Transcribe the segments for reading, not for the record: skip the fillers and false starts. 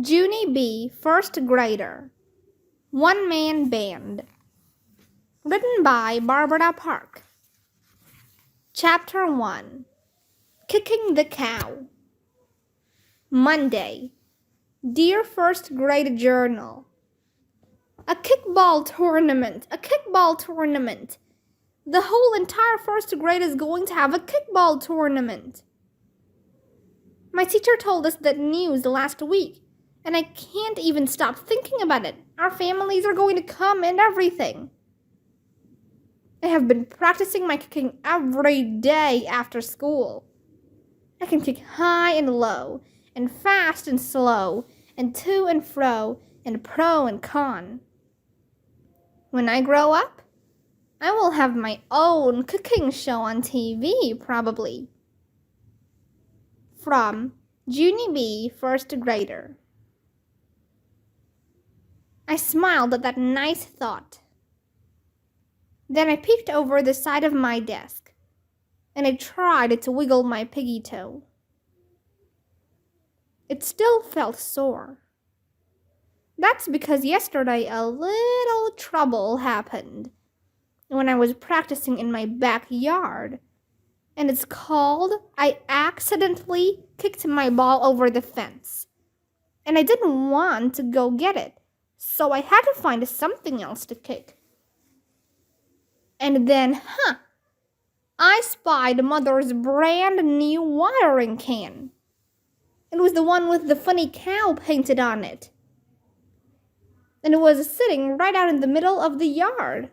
Junie B., first grader. One-man band. Written by Barbara Park. Chapter 1. Kicking the Cow. Monday. Dear First Grade Journal. A kickball tournament. The whole entire first grade is going to have a kickball tournament. My teacher told us that news last week, and I can't even stop thinking about it. Our families are going to come and everything. I have been practicing my kicking every day after school. I can kick high and low, and fast and slow, and to and fro, and pro and con. When I grow up, I will have my own cooking show on TV, probably. From Junie B., first grader. I smiled at that nice thought. Then I peeked over the side of my desk, and I tried to wiggle my piggy toe. It still felt sore. That's because yesterday a little trouble happened when I was practicing in my backyard, and it's called I accidentally kicked my ball over the fence, and I didn't want to go get it, so I had to find something else to kick. And then, I spied Mother's brand new watering can. It was the one with the funny cow painted on it. And it was sitting right out in the middle of the yard.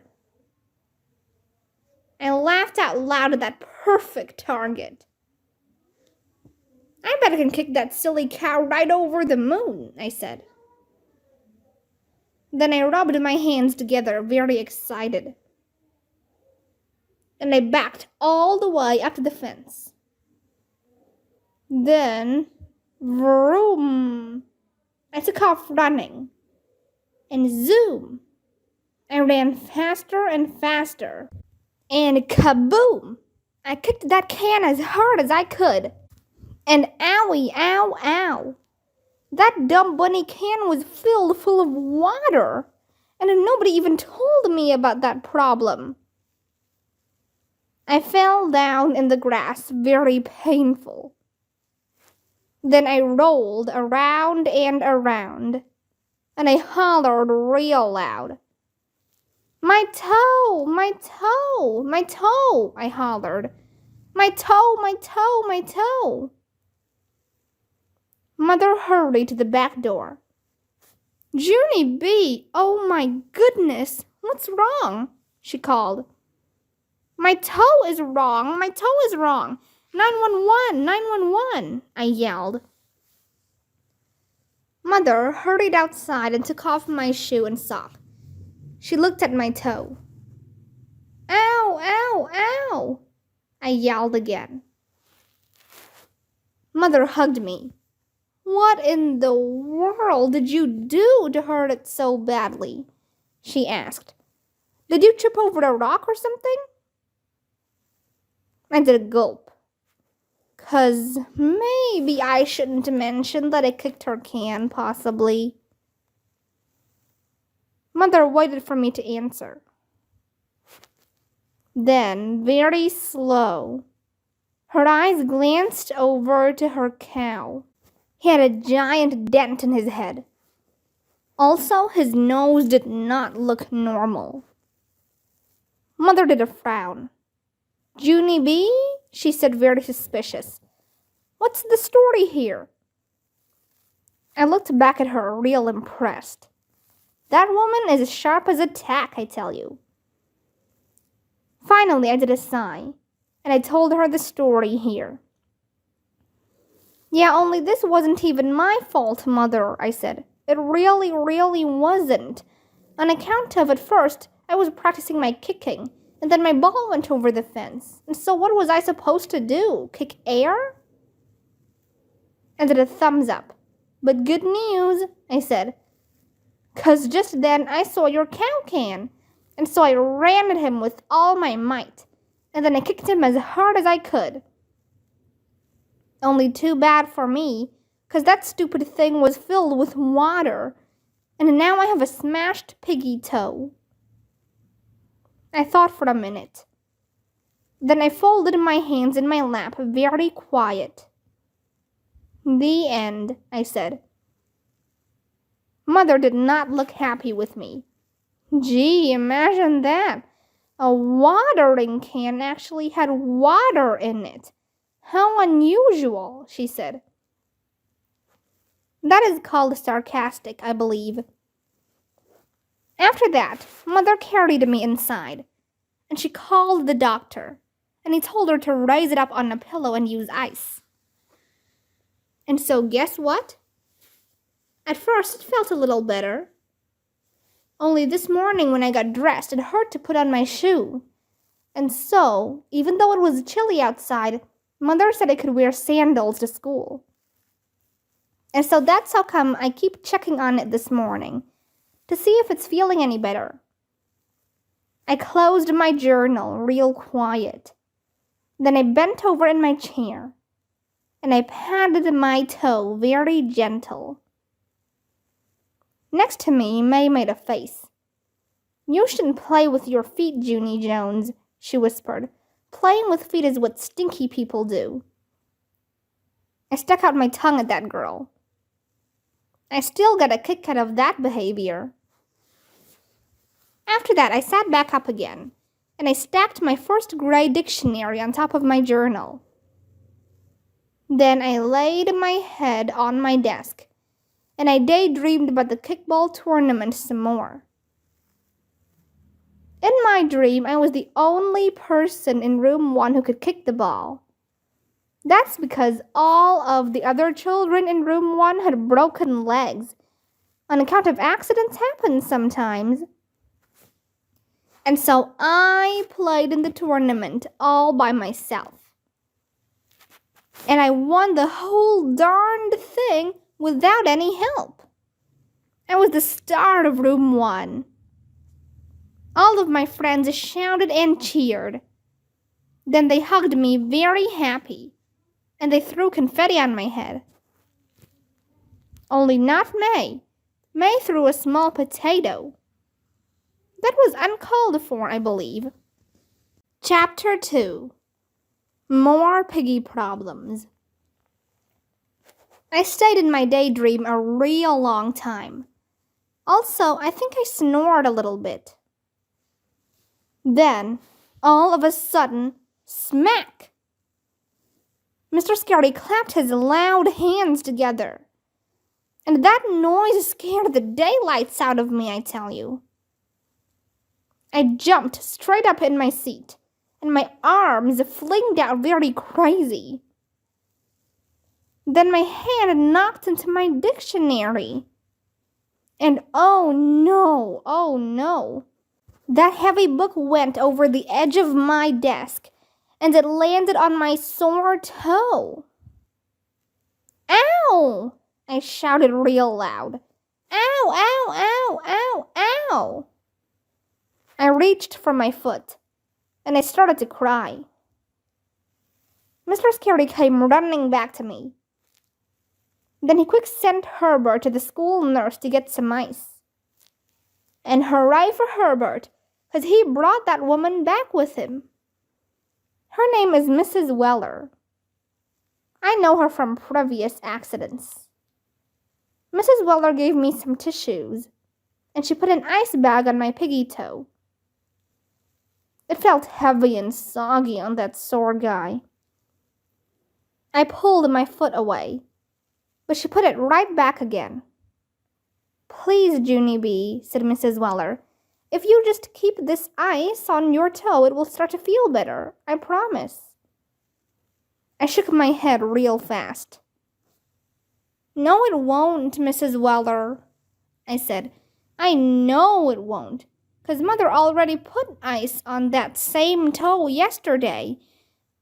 I laughed out loud at that perfect target. I bet I can kick that silly cow right over the moon, I said. Then I rubbed my hands together, very excited. And I backed all the way up to the fence. Then, vroom, I took off running. And zoom, I ran faster and faster. And kaboom, I kicked that can as hard as I could. And owie, ow, ow. That dumb bunny can was filled full of water. And nobody even told me about that problem. I fell down in the grass, very painful. Then I rolled around and around, and I hollered real loud. My toe, my toe, my toe, I hollered. My toe, my toe, my toe. Mother hurried to the back door. Junie B., oh my goodness, what's wrong? She called. My toe is wrong, 911, 911, I yelled. Mother hurried outside and took off my shoe and sock. She looked at my toe. Ow, ow, ow, I yelled again. Mother hugged me. What in the world did you do to hurt it so badly? She asked. Did you trip over a rock or something? I did a gulp. 'Cause maybe I shouldn't mention that I kicked her can, possibly. Mother waited for me to answer. Then, very slow, her eyes glanced over to her cow. He had a giant dent in his head. Also, his nose did not look normal. Mother did a frown. Junie B., she said, very suspicious. What's the story here? I looked back at her, real impressed. That woman is as sharp as a tack, I tell you. Finally, I did a sigh, and I told her the story here. Yeah, only this wasn't even my fault, Mother, I said. It really, really wasn't. On account of, at first, I was practicing my kicking, and then my ball went over the fence. And so what was I supposed to do? Kick air? I did a thumbs up. But good news, I said. 'Cause just then I saw your cow can. And so I ran at him with all my might. And then I kicked him as hard as I could. Only too bad for me, because that stupid thing was filled with water, and now I have a smashed piggy toe. I thought for a minute. Then I folded my hands in my lap, very quiet. The end, I said. Mother did not look happy with me. Gee, imagine that. A watering can actually had water in it. How unusual, she said. That is called sarcastic, I believe. After that, Mother carried me inside, and she called the doctor, and he told her to raise it up on a pillow and use ice. And so guess what? At first, it felt a little better. Only this morning when I got dressed, it hurt to put on my shoe. And so, even though it was chilly outside, Mother said I could wear sandals to school. And so that's how come I keep checking on it this morning, to see if it's feeling any better. I closed my journal real quiet. Then I bent over in my chair, and I patted my toe very gentle. Next to me, May made a face. You shouldn't play with your feet, Junie Jones, she whispered. Playing with feet is what stinky people do. I stuck out my tongue at that girl. I still got a kick out of that behavior. After that, I sat back up again, and I stacked my first grade dictionary on top of my journal. Then I laid my head on my desk, and I daydreamed about the kickball tournament some more. In my dream, I was the only person in room 1 who could kick the ball. That's because all of the other children in room 1 had broken legs. On account of accidents happen sometimes. And so I played in the tournament all by myself. And I won the whole darned thing without any help. I was the star of room 1. All of my friends shouted and cheered. Then they hugged me very happy, and they threw confetti on my head. Only not May. May threw a small potato. That was uncalled for, I believe. Chapter 2. More piggy problems. I stayed in my daydream a real long time. Also, I think I snored a little bit. Then, all of a sudden, smack! Mr. Scary clapped his loud hands together. And that noise scared the daylights out of me, I tell you. I jumped straight up in my seat, and my arms flinged out very crazy. Then my hand knocked into my dictionary. And oh no, that heavy book went over the edge of my desk, and it landed on my sore toe. Ow! I shouted real loud. Ow, ow, ow, ow, ow! I reached for my foot, and I started to cry. Mr. Scary came running back to me. Then he quick sent Herbert to the school nurse to get some ice. And hooray for Herbert, because he brought that woman back with him. Her name is Mrs. Weller. I know her from previous accidents. Mrs. Weller gave me some tissues, and she put an ice bag on my piggy toe. It felt heavy and soggy on that sore guy. I pulled my foot away, but she put it right back again. Please, Junie B., said Mrs. Weller, if you just keep this ice on your toe, it will start to feel better, I promise. I shook my head real fast. No, it won't, Mrs. Weller, I said. I know it won't, 'cause Mother already put ice on that same toe yesterday.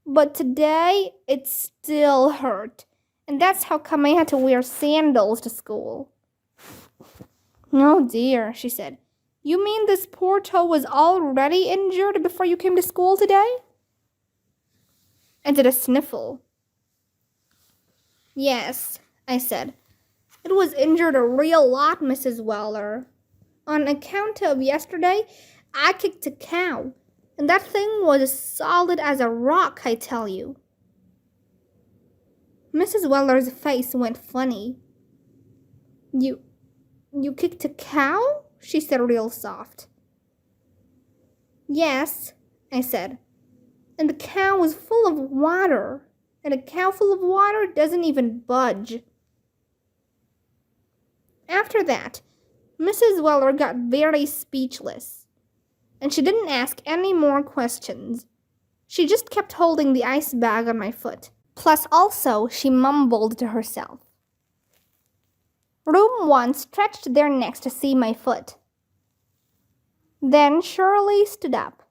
But today, it still hurt, and that's how come I had to wear sandals to school. Oh dear, she said. You mean this poor toe was already injured before you came to school today? I did a sniffle. Yes, I said. It was injured a real lot, Mrs. Weller. On account of yesterday, I kicked a cow, and that thing was as solid as a rock, I tell you. Mrs. Weller's face went funny. You kicked a cow? She said real soft. Yes, I said. And the cow was full of water, and a cow full of water doesn't even budge. After that, Mrs. Weller got very speechless, and she didn't ask any more questions. She just kept holding the ice bag on my foot. Plus also, she mumbled to herself. Room 1 stretched their necks to see my foot. Then Shirley stood up,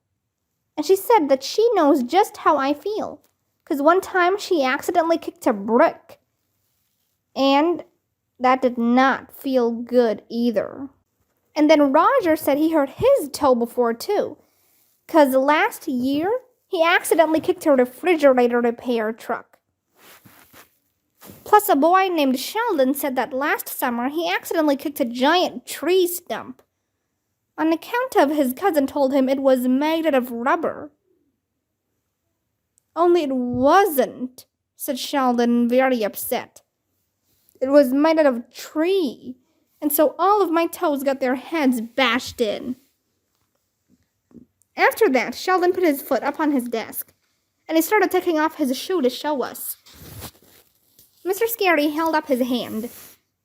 and she said that she knows just how I feel, 'cause one time she accidentally kicked a brick, and that did not feel good either. And then Roger said he hurt his toe before too, 'cause last year he accidentally kicked a refrigerator repair truck. Plus a boy named Sheldon said that last summer he accidentally kicked a giant tree stump, on account of his cousin told him it was made out of rubber. Only it wasn't, said Sheldon, very upset. It was made out of tree, and so all of my toes got their heads bashed in. After that, Sheldon put his foot up on his desk, and he started taking off his shoe to show us. Mr. Scary held up his hand.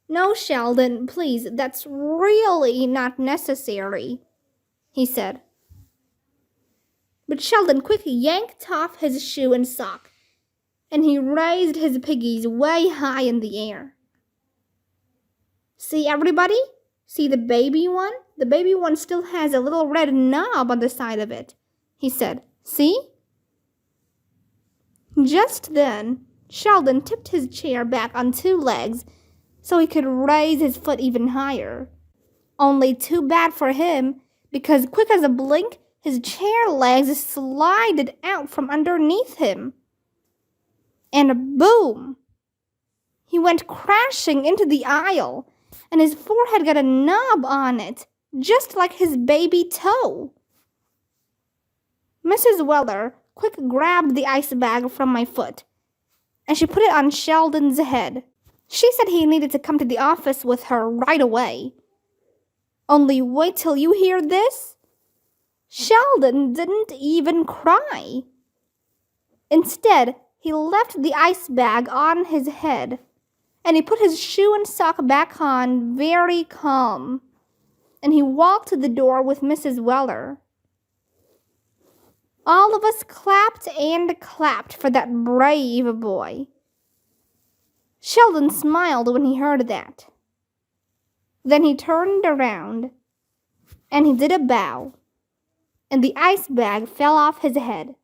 No, Sheldon, please, that's really not necessary, he said. But Sheldon quickly yanked off his shoe and sock, and he raised his piggies way high in the air. See, everybody? See the baby one? The baby one still has a little red knob on the side of it, he said. See? Just then, Sheldon tipped his chair back on 2 legs so he could raise his foot even higher. Only too bad for him, because quick as a blink, his chair legs slided out from underneath him. And boom! He went crashing into the aisle, and his forehead got a knob on it, just like his baby toe. Mrs. Weller quick grabbed the ice bag from my foot, and she put it on Sheldon's head. She said he needed to come to the office with her right away. Only wait till you hear this. Sheldon didn't even cry. Instead, he left the ice bag on his head, and he put his shoe and sock back on, very calm, and he walked to the door with Mrs. Weller. All of us clapped and clapped for that brave boy. Sheldon smiled when he heard that. Then he turned around, and he did a bow, and the ice bag fell off his head.